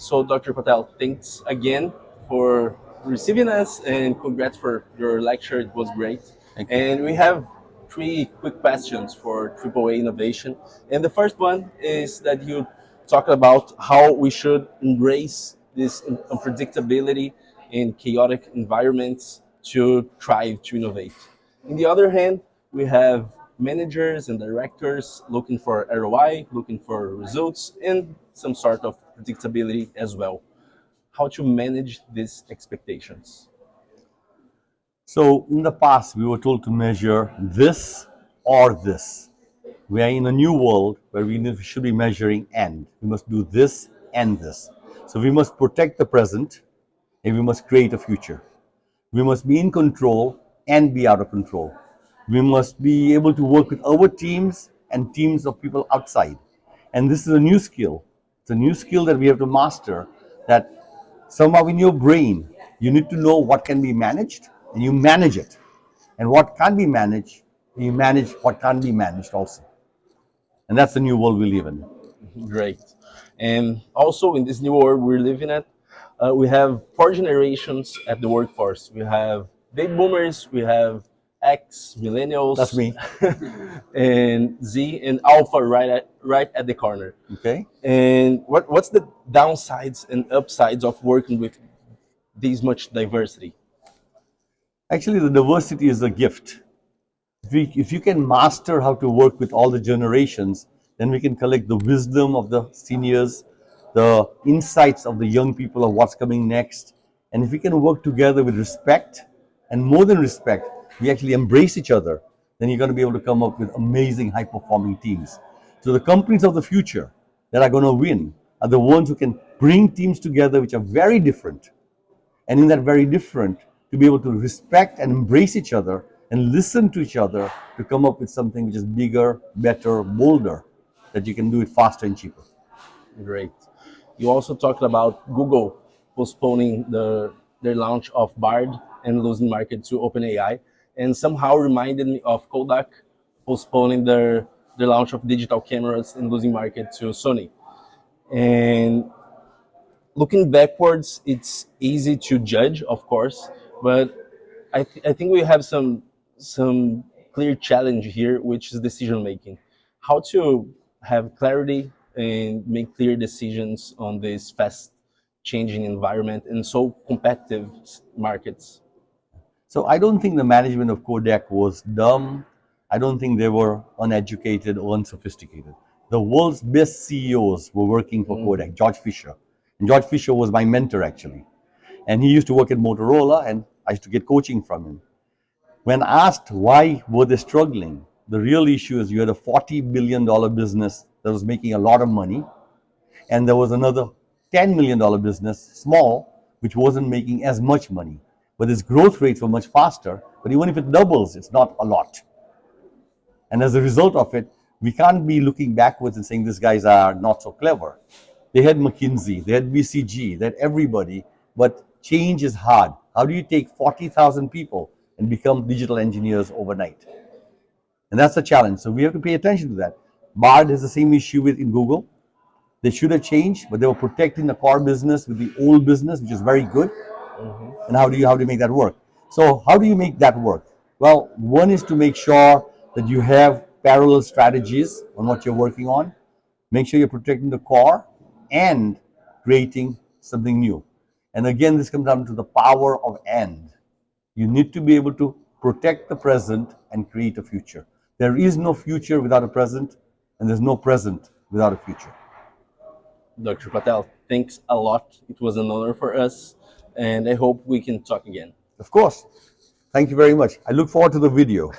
So, Dr. Patel, thanks again for receiving us and congrats for your lecture. It was great. Thank you. And we have three quick questions for AAA Innovation. And the first one is that you talk about how we should embrace this unpredictability in chaotic environments to thrive, to innovate. On the other hand, we have managers and directors looking for ROI, looking for results, and some sort of predictability as well. How to manage these expectations? So in the past, we were told to measure this or this. We are in a new world where we should be measuring and. We must do this and this. So we must protect the present and we must create a future. We must be in control and be out of control. We must be able to work with our teams and teams of people outside. And this is a new skill. It's a new skill that we have to master, that somehow in your brain, you need to know what can be managed and you manage it. And what can't be managed, you manage what can't be managed also. And that's the new world we live in. Great. And also in this new world we're living at, we have four generations at the workforce. We have baby boomers, we have X, millennials. That's me. And Z and Alpha right at the corner. Okay. And what's the downsides and upsides of working with this much diversity? Actually, the diversity is a gift. If you can master how to work with all the generations, then we can collect the wisdom of the seniors, the insights of the young people of what's coming next. And if we can work together with respect, and more than respect, we actually embrace each other, then you're going to be able to come up with amazing high-performing teams. So the companies of the future that are going to win are the ones who can bring teams together which are very different. And in that very different, to be able to respect and embrace each other and listen to each other to come up with something which is bigger, better, bolder, that you can do it faster and cheaper. Great. You also talked about Google postponing their launch of Bard and losing market to OpenAI, and somehow reminded me of Kodak postponing their launch of digital cameras and losing market to Sony. And looking backwards, it's easy to judge, of course, but I think we have some clear challenge here, which is decision making. How to have clarity and make clear decisions on this fast changing environment and so competitive markets. So I don't think the management of Kodak was dumb. I don't think they were uneducated or unsophisticated. The world's best CEOs were working for Kodak, George Fisher. And George Fisher was my mentor actually. And he used to work at Motorola and I used to get coaching from him. When asked why were they struggling, the real issue is you had a $40 billion business that was making a lot of money, and there was another $10 million business, small, which wasn't making as much money. But its growth rates were much faster, but even if it doubles, it's not a lot. And as a result of it, we can't be looking backwards and saying these guys are not so clever. They had McKinsey, they had BCG, they had everybody, but change is hard. How do you take 40,000 people and become digital engineers overnight? And that's the challenge. So we have to pay attention to that. Bard has the same issue in Google. They should have changed, but they were protecting the core business with the old business, which is very good. And how do you make that work? So how do you make that work? Well, one is to make sure that you have parallel strategies on what you're working on. Make sure you're protecting the core and creating something new. And again, this comes down to the power of and. You need to be able to protect the present and create a future. There is no future without a present, and there's no present without a future. Dr. Patel, thanks a lot. It was an honor for us, and I hope we can talk again. Of course. Thank you very much. I look forward to the video.